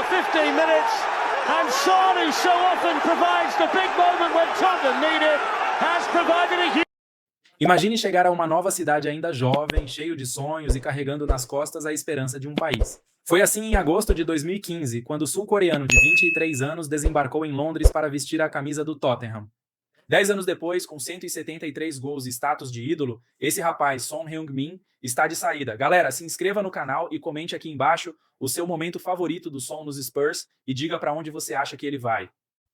15 minutes, and Son, who so often provides the big moment when Tottenham need it, has provided a huge... Imagine chegar a uma nova cidade ainda jovem, cheio de sonhos e carregando nas costas a esperança de um país. Foi assim em agosto de 2015, quando o sul-coreano de 23 anos desembarcou em Londres para vestir a camisa do Tottenham. 10 anos depois, com 173 gols e status de ídolo, esse rapaz, Son Heung-min, está de saída. Galera, se inscreva no canal e comente aqui embaixo o seu momento favorito do Son nos Spurs e diga para onde você acha que ele vai.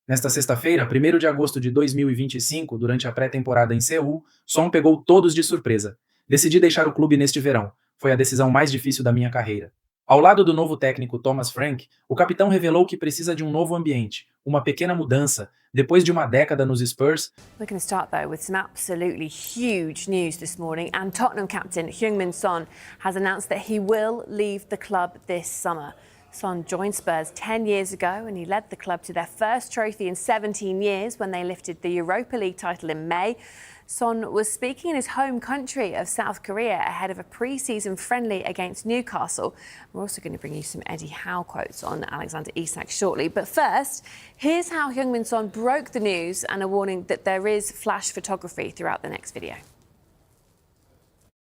Nesta sexta-feira, 1º de agosto de 2025, durante a pré-temporada em Seul, Son pegou todos de surpresa. Decidi deixar o clube neste verão. Foi a decisão mais difícil da minha carreira. Ao lado do novo técnico Thomas Frank, o capitão revelou que precisa de um novo ambiente, uma pequena mudança, depois de uma década nos Spurs. We're going to start though with some absolutely huge news this morning, and Tottenham captain Heung-min Son has announced that he will leave the club this summer. Son joined Spurs 10 years ago and he led the club to their first trophy in 17 years when they lifted the Europa League title in May. Son was speaking in his home country of South Korea ahead of a pre-season friendly against Newcastle. We're also going to bring you some Eddie Howe quotes on Alexander Isak shortly. But first, here's how Heung-min Son broke the news and a warning that there is flash photography throughout the next video.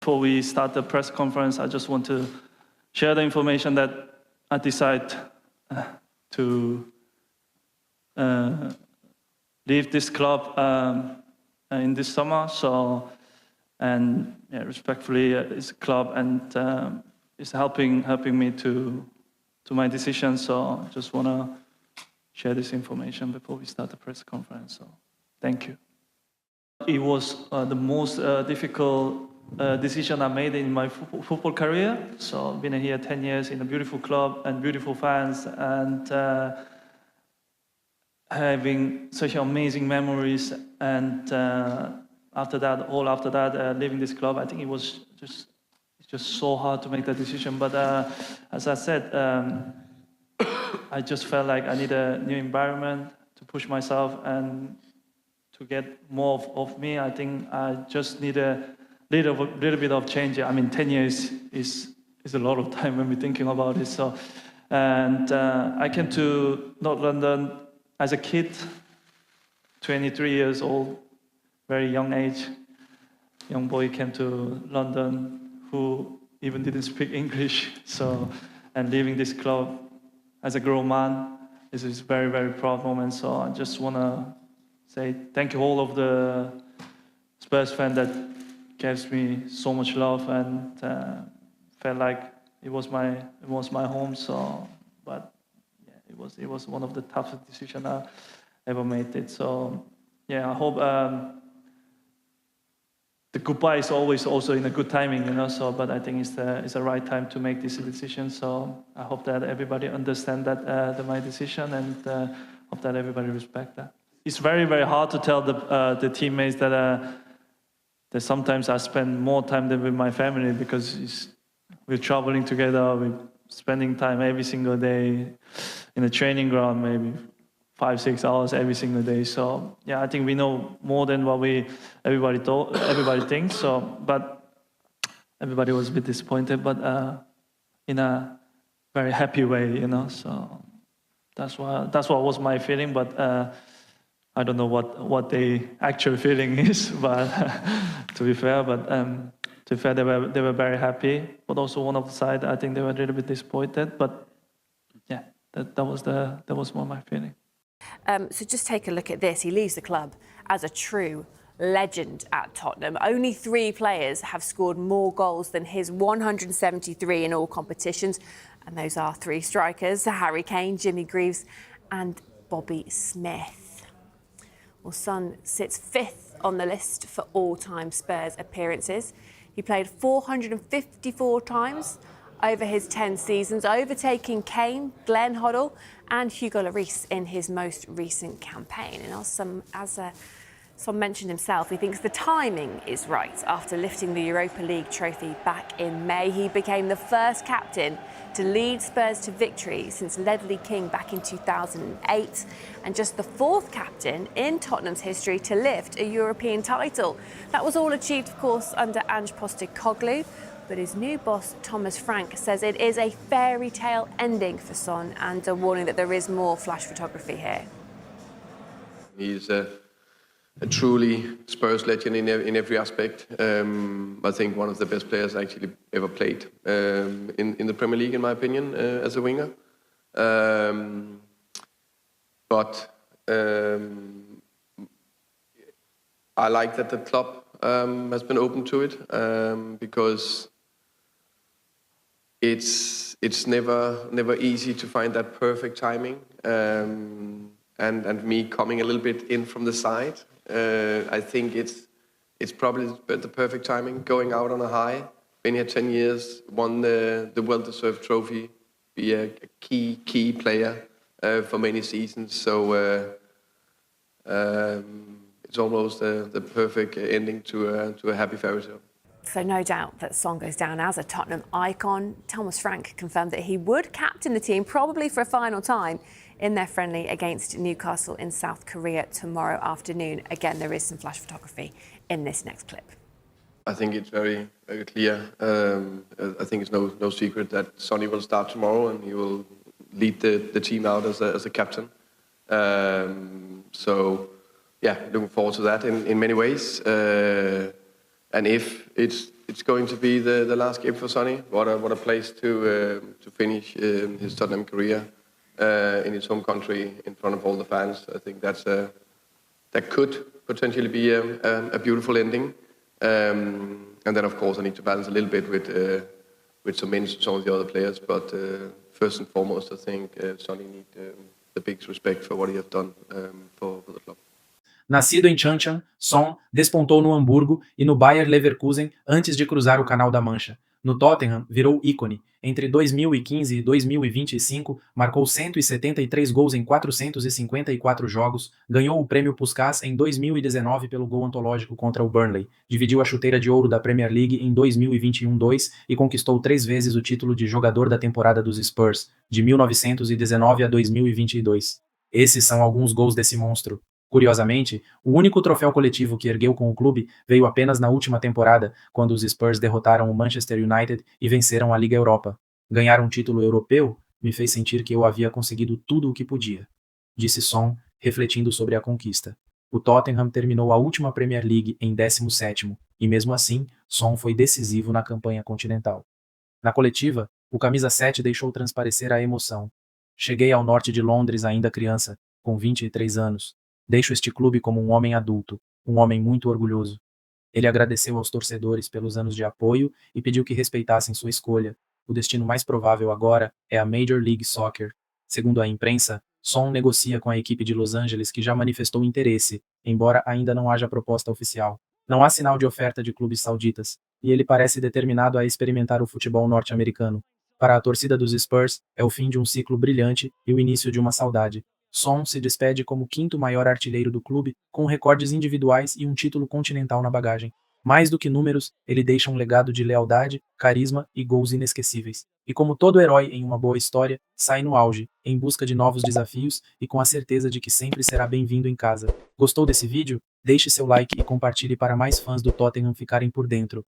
Before we start the press conference, I just want to share the information that I decided to leave this club in this summer. So, and yeah, respectfully, it's a club and it's helping me to my decision. So, I just want to share this information before we start the press conference. So, thank you. It was the most difficult decision I made in my football career. So I've been here 10 years in a beautiful club and beautiful fans and having such amazing memories. And after that, leaving this club, I think it's just so hard to make that decision. But as I said, I just felt like I need a new environment to push myself and to get more of me. I think I just need a little bit of change. I mean, 10 years is a lot of time when we're thinking about it. So, and I came to North London as a kid, 23 years old, very young age. Young boy came to London who even didn't speak English. So, and leaving this club as a grown man is a very, very proud moment. So I just want to say thank you all of the Spurs fans that gave me so much love and felt like it was my home. So, but yeah, it was one of the toughest decisions I ever made. It. So, yeah, I hope the goodbye is always also in a good timing, you know. So, but I think it's the right time to make this decision. So, I hope that everybody understand that my decision and hope that everybody respect that. It's very, very hard to tell the teammates that sometimes I spend more time than with my family because we're traveling together, we're spending time every single day in the training ground, maybe 5-6 hours every single day. So yeah, I think we know more than what everybody thinks. So, but everybody was a bit disappointed, but in a very happy way, you know. So that's what was my feeling, but. I don't know what the actual feeling is, but to be fair, they were very happy. But also one of the side, I think they were a little bit disappointed. But yeah, that was more my feeling. So just take a look at this. He leaves the club as a true legend at Tottenham. Only 3 players have scored more goals than his 173 in all competitions, and those are 3 strikers: Harry Kane, Jimmy Greaves, and Bobby Smith. Well, Son sits 5th on the list for all-time Spurs appearances. He played 454 times over his 10 seasons, overtaking Kane, Glenn Hoddle and Hugo Lloris in his most recent campaign. And as Son mentioned himself, he thinks the timing is right. After lifting the Europa League trophy back in May, he became the first captain to lead Spurs to victory since Ledley King back in 2008, and just the 4th captain in Tottenham's history to lift a European title. That was all achieved, of course, under Ange Postecoglou. But his new boss, Thomas Frank, says it is a fairy tale ending for Son and a warning that there is more flash photography here. He's a truly Spurs legend in every aspect. I think one of the best players actually ever played in the Premier League, in my opinion, as a winger. But I like that the club has been open to it because it's never easy to find that perfect timing. And me coming a little bit in from the side, I think it's probably the perfect timing. Going out on a high, been here 10 years, won the well-deserved trophy, be a key player for many seasons. So it's almost the perfect ending to a happy fairy tale. So no doubt that Son goes down as a Tottenham icon. Thomas Frank confirmed that he would captain the team, probably for a final time, in their friendly against Newcastle in South Korea tomorrow afternoon. Again, there is some flash photography in this next clip. I think it's very, very clear. I think it's no secret that Sonny will start tomorrow and he will lead the team out as a captain. So, yeah, looking forward to that in many ways. And if it's going to be the last game for Sonny, what a place to finish his Tottenham career in his home country in front of all the fans. I think that could potentially be a beautiful ending. And then, of course, I need to balance a little bit with some minutes to some of the other players. But first and foremost, I think Sonny needs the biggest respect for what he has done for the club. Nascido em Changchun, Son despontou no Hamburgo e no Bayer Leverkusen antes de cruzar o Canal da Mancha. No Tottenham, virou ícone. Entre 2015 e 2025, marcou 173 gols em 454 jogos, ganhou o prêmio Puskás em 2019 pelo gol antológico contra o Burnley, dividiu a chuteira de ouro da Premier League em 2021-2 e conquistou 3 vezes o título de jogador da temporada dos Spurs, de 1919 a 2022. Esses são alguns gols desse monstro. Curiosamente, o único troféu coletivo que ergueu com o clube veio apenas na última temporada, quando os Spurs derrotaram o Manchester United e venceram a Liga Europa. Ganhar um título europeu me fez sentir que eu havia conseguido tudo o que podia, disse Son, refletindo sobre a conquista. O Tottenham terminou a última Premier League em 17º, e mesmo assim, Son foi decisivo na campanha continental. Na coletiva, o camisa 7 deixou transparecer a emoção. Cheguei ao norte de Londres ainda criança, com 23 anos. Deixo este clube como um homem adulto, um homem muito orgulhoso. Ele agradeceu aos torcedores pelos anos de apoio e pediu que respeitassem sua escolha. O destino mais provável agora é a Major League Soccer. Segundo a imprensa, Son negocia com a equipe de Los Angeles que já manifestou interesse, embora ainda não haja proposta oficial. Não há sinal de oferta de clubes sauditas, e ele parece determinado a experimentar o futebol norte-americano. Para a torcida dos Spurs, é o fim de um ciclo brilhante e o início de uma saudade. Son se despede como o 5º maior artilheiro do clube, com recordes individuais e um título continental na bagagem. Mais do que números, ele deixa um legado de lealdade, carisma e gols inesquecíveis. E como todo herói em uma boa história, sai no auge, em busca de novos desafios e com a certeza de que sempre será bem-vindo em casa. Gostou desse vídeo? Deixe seu like e compartilhe para mais fãs do Tottenham ficarem por dentro.